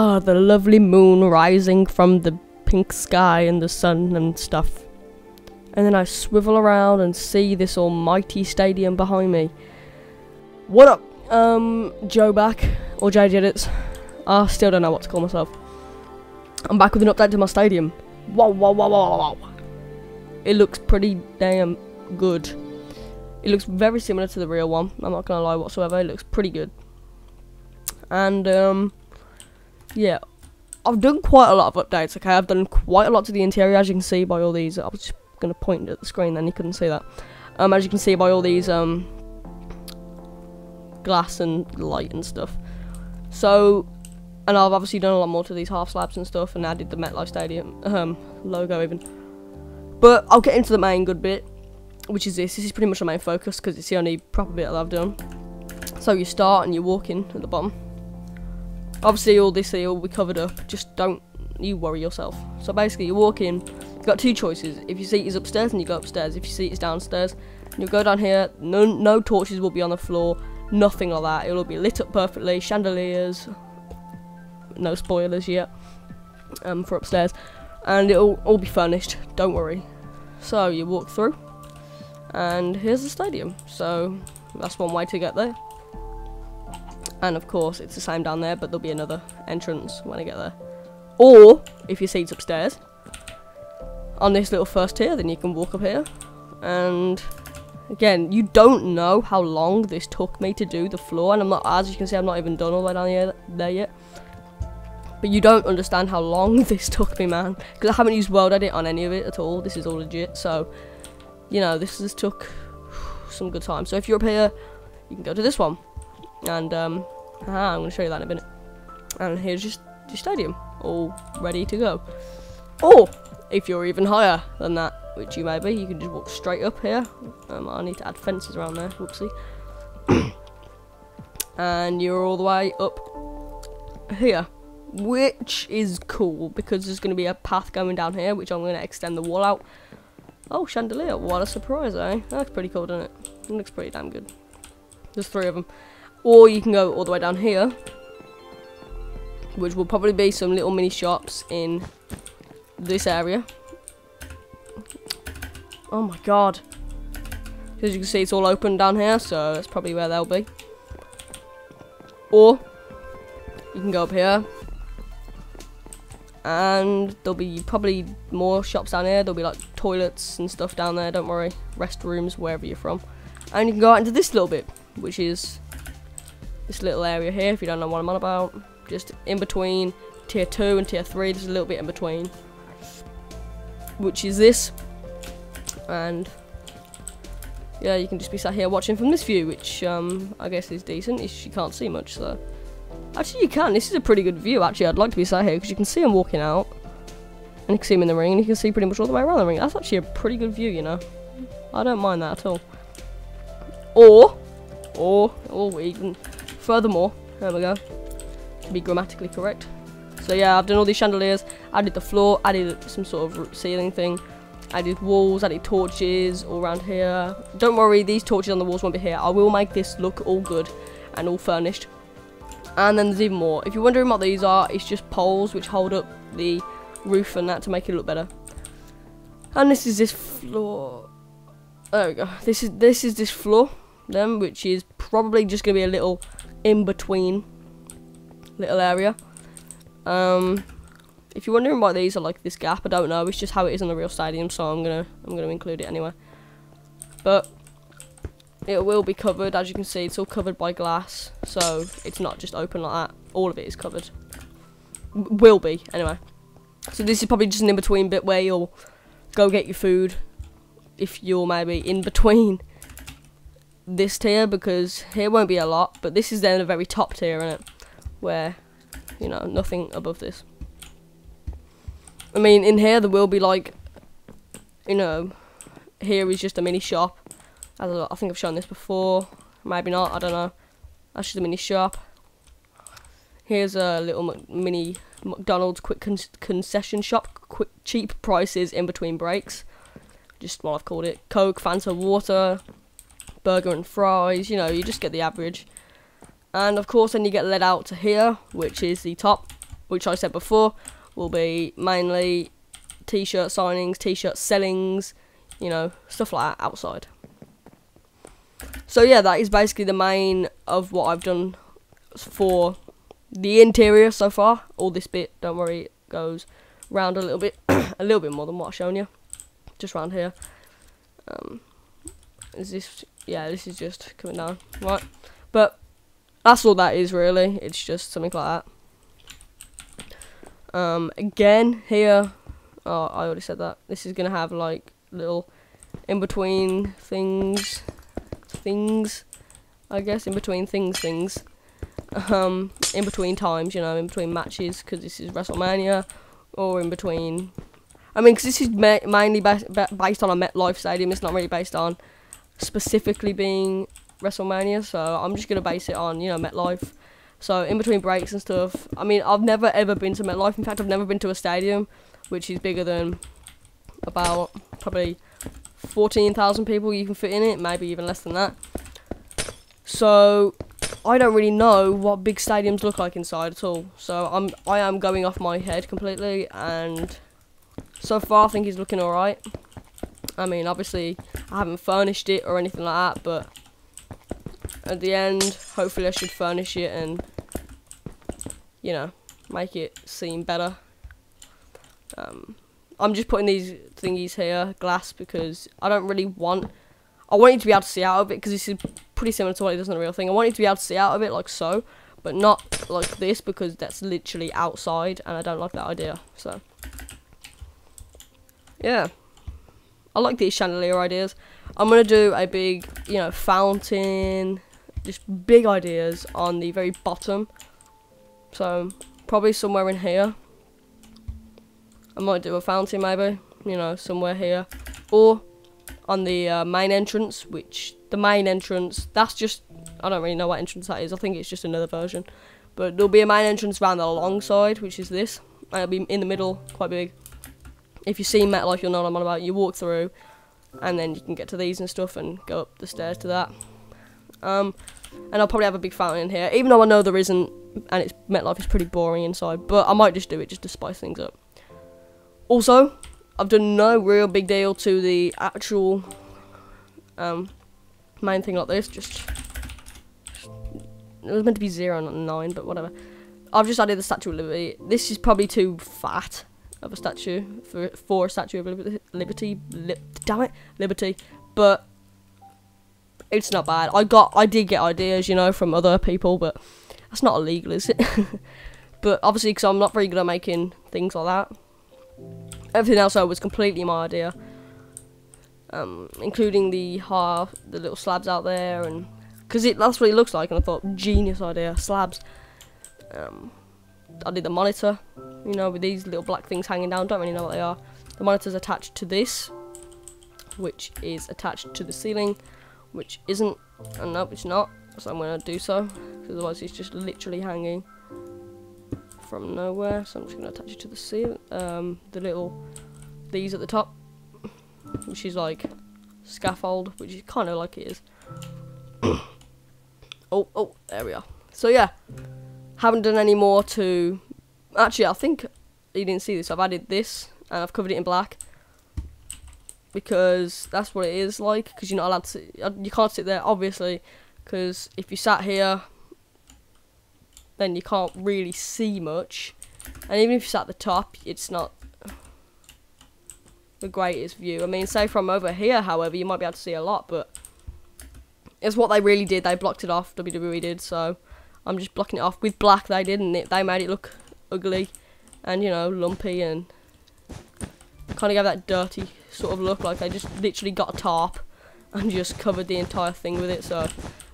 Ah, the lovely moon rising from the pink sky and the sun and stuff. And then I swivel around and see this almighty stadium behind me. What up? Joe back, or JJ Edits. I still don't know what to call myself. I'm back with an update to my stadium. Wow, wow, wow, wow, wow. It looks pretty damn good. It looks very similar to the real one. I'm not gonna lie whatsoever. It looks pretty good. And yeah, I've done quite a lot of updates. Okay, I've done quite a lot to the interior, as you can see by all these. I was just gonna point at the screen, then you couldn't see that. As you can see by all these glass and light and stuff. So, and I've obviously done a lot more to these half slabs and stuff, and added the MetLife Stadium logo even. But I'll get into the main good bit, which is this. This is pretty much the main focus because it's the only proper bit that I've done. So you start and you walk in at the bottom. Obviously all this here will be covered up, just don't you worry yourself. So basically you walk in, you've got two choices. If your seat is upstairs, then you go upstairs. If your seat is downstairs, you go down here. No torches will be on the floor, nothing like that. It will be lit up perfectly, chandeliers, no spoilers yet for upstairs, and it'll all be furnished, don't worry. So you walk through, and here's the stadium. So that's one way to get there. And of course it's the same down there, but there'll be another entrance when I get there. Or if your seat's upstairs on this little first tier, then you can walk up here. And again, you don't know how long this took me to do the floor, and I'm not, as you can see, I'm not even done all the way down there yet. But you don't understand how long this took me, man, because I haven't used World Edit on any of it at all. This is all legit, so you know, this has took some good time. So if you're up here, you can go to this one. And I'm going to show you that in a minute. And here's just your stadium, all ready to go. Or if you're even higher than that, which you may be, you can just walk straight up here. I need to add fences around there, whoopsie. And you're all the way up here, which is cool because there's going to be a path going down here, which I'm going to extend the wall out. Oh, chandelier, what a surprise, eh? That's pretty cool, doesn't it? It looks pretty damn good. There's 3 of them. Or you can go all the way down here, which will probably be some little mini shops in this area. Oh my god. As you can see, it's all open down here, so that's probably where they'll be. Or you can go up here, and there'll be probably more shops down here. There'll be like toilets and stuff down there, don't worry. Restrooms, wherever you're from. And you can go out into this little bit, which is this little area here, if you don't know what I'm on about. Just in between tier 2 and tier 3, there's a little bit in between, which is this. And yeah, you can just be sat here watching from this view, which I guess is decent. You can't see much, so actually you can. This is a pretty good view, actually. I'd like to be sat here because you can see him walking out, and you can see him in the ring, and you can see pretty much all the way around the ring. That's actually a pretty good view, you know. I don't mind that at all. Or even furthermore, there we go, to be grammatically correct. So yeah, I've done all these chandeliers, added the floor, added some sort of ceiling thing, added walls, added torches all around here. Don't worry, these torches on the walls won't be here. I will make this look all good and all furnished. And then there's even more. If you're wondering what these are, it's just poles which hold up the roof and that to make it look better. And this is this floor. There we go. This is this floor then, which is probably just gonna be a little in between little area. If you're wondering why these are like this gap, I don't know. It's just how it is in the real stadium, so I'm gonna include it anyway. But it will be covered, as you can see. It's all covered by glass, so it's not just open like that. All of it is covered. Will be anyway. So this is probably just an in between bit where you'll go get your food if you're maybe in between this tier, because here won't be a lot, but this is then the very top tier, innit, where, you know, nothing above this. I mean, in here there will be like, you know, here is just a mini shop. I think I've shown this before, maybe not, I don't know. That's just a mini shop. Here's a little mini McDonald's quick concession shop, quick cheap prices in between breaks, just what I've called it. Coke, Fanta, water, burger and fries, you know, you just get the average. And of course then you get led out to here, which is the top, which I said before, will be mainly t-shirt signings, t-shirt sellings, you know, stuff like that outside. So yeah, that is basically the main of what I've done for the interior so far. All this bit, don't worry, it goes round a little bit, a little bit more than what I've shown you, just round here. Is this? Yeah, this is just coming down, right? But that's all that is really. It's just something like that. Again here, oh, I already said that. This is gonna have like little in between things, I guess, in between things, in between times, you know, in between matches, because this is WrestleMania, or in between. I mean, because this is mainly based on a MetLife stadium. It's not really based on specifically being WrestleMania, so I'm just gonna base it on, you know, MetLife. So in between breaks and stuff. I mean, I've never ever been to MetLife. In fact, I've never been to a stadium which is bigger than about probably 14,000 people you can fit in it, maybe even less than that. So I don't really know what big stadiums look like inside at all. So I am going off my head completely, and so far I think he's looking alright. I mean, obviously I haven't furnished it or anything like that, but at the end, hopefully I should furnish it and, you know, make it seem better. I'm just putting these thingies here, glass, because I don't really want... I want you to be able to see out of it, because this is pretty similar to what it does in the real thing. I want you to be able to see out of it, like so, but not like this, because that's literally outside, and I don't like that idea, so... Yeah. I like these chandelier ideas. I'm going to do a big, you know, fountain, just big ideas on the very bottom. So, probably somewhere in here. I might do a fountain maybe, you know, somewhere here. Or on the main entrance, which, the main entrance, that's just, I don't really know what entrance that is. I think it's just another version. But there'll be a main entrance around the long side, which is this. And it'll be in the middle, quite big. If you see MetLife, you'll know what I'm on about. You walk through, and then you can get to these and stuff, and go up the stairs to that. And I'll probably have a big fountain in here, even though I know there isn't, and it's MetLife is pretty boring inside. But I might just do it just to spice things up. Also, I've done no real big deal to the actual main thing like this. Just it was meant to be 0, not 9, but whatever. I've just added the Statue of Liberty. This is probably too fat of a statue for a Statue of Liberty, Liberty, but it's not bad. I did get ideas, you know, from other people, but that's not illegal, is it? But obviously, because I'm not very good at making things like that. Everything else was completely my idea, including the little slabs out there, and because that's what it looks like, and I thought, genius idea, slabs. I did the monitor, you know, with these little black things hanging down. Don't really know what they are. The monitor's attached to this, which is attached to the ceiling, which isn't. And nope, it's not. So I'm gonna do so, because otherwise it's just literally hanging from nowhere. So I'm just gonna attach it to the ceiling. These at the top, which is like scaffold, which is kind of like it is. oh, there we are. So yeah. Haven't done any more to... Actually, I think you didn't see this. I've added this, and I've covered it in black. Because that's what it is like. Because you're not allowed to... You can't sit there, obviously. Because if you sat here, then you can't really see much. And even if you sat at the top, it's not the greatest view. I mean, say from over here, however, you might be able to see a lot. But it's what they really did. They blocked it off. WWE did, so... I'm just blocking it off with black. They did, and they made it look ugly and, you know, lumpy, and kind of gave that dirty sort of look, like they just literally got a tarp and just covered the entire thing with it. So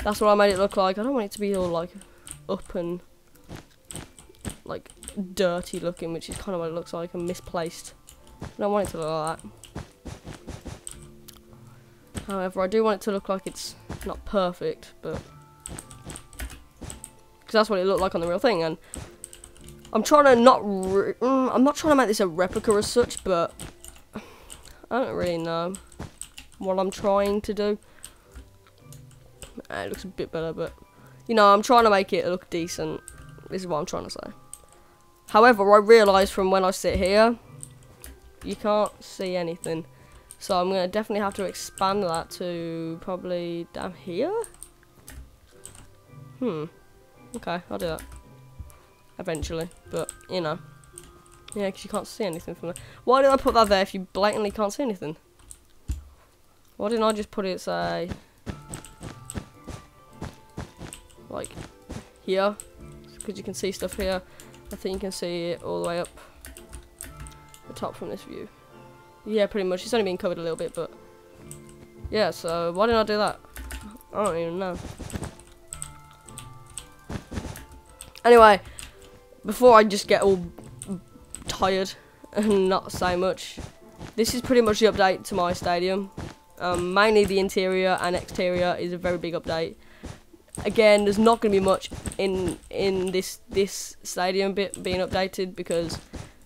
that's what I made it look like. I don't want it to be all like up and like dirty looking, which is kind of what it looks like, and misplaced. I don't want it to look like that. However, I do want it to look like it's not perfect, but that's what it looked like on the real thing. And I'm trying to I'm not trying to make this a replica as such, but I don't really know what I'm trying to do. It looks a bit better, but you know, I'm trying to make it look decent. This is what I'm trying to say. However, I realise from when I sit here, you can't see anything. So I'm going to definitely have to expand that to probably down here. Okay, I'll do that. Eventually, but, you know. Yeah, because you can't see anything from there. Why did I put that there if you blatantly can't see anything? Why didn't I just put it, say, like, here? Because you can see stuff here. I think you can see it all the way up the top from this view. Yeah, pretty much. It's only been covered a little bit, but yeah, so why didn't I do that? I don't even know. Anyway, before I just get all tired and not say much, this is pretty much the update to my stadium. Mainly the interior and exterior is a very big update. Again, there's not going to be much in this stadium bit being updated because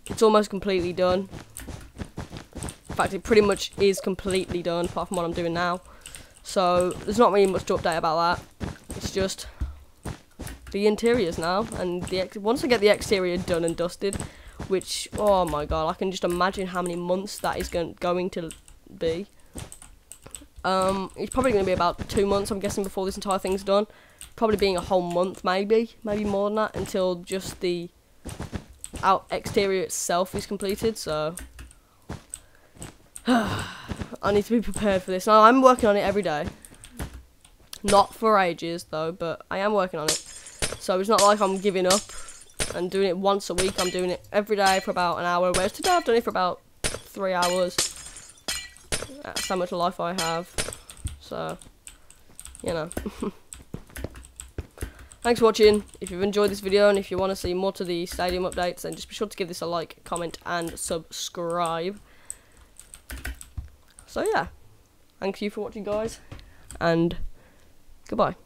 it's almost completely done. In fact, it pretty much is completely done apart from what I'm doing now. So there's not really much to update about that. It's just the interiors now, and once I get the exterior done and dusted, which, oh my god, I can just imagine how many months that is going to be. It's probably going to be about 2 months, I'm guessing, before this entire thing's done. Probably being a whole month, maybe more than that, until just the exterior itself is completed. So I need to be prepared for this. Now, I'm working on it every day. Not for ages, though, but I am working on it. So it's not like I'm giving up and doing it once a week. I'm doing it every day for about an hour, whereas today I've done it for about 3 hours. That's how much life I have. So, you know. Thanks for watching. If you've enjoyed this video and if you want to see more to the stadium updates, then just be sure to give this a like, comment, and subscribe. So yeah, thank you for watching, guys, and goodbye.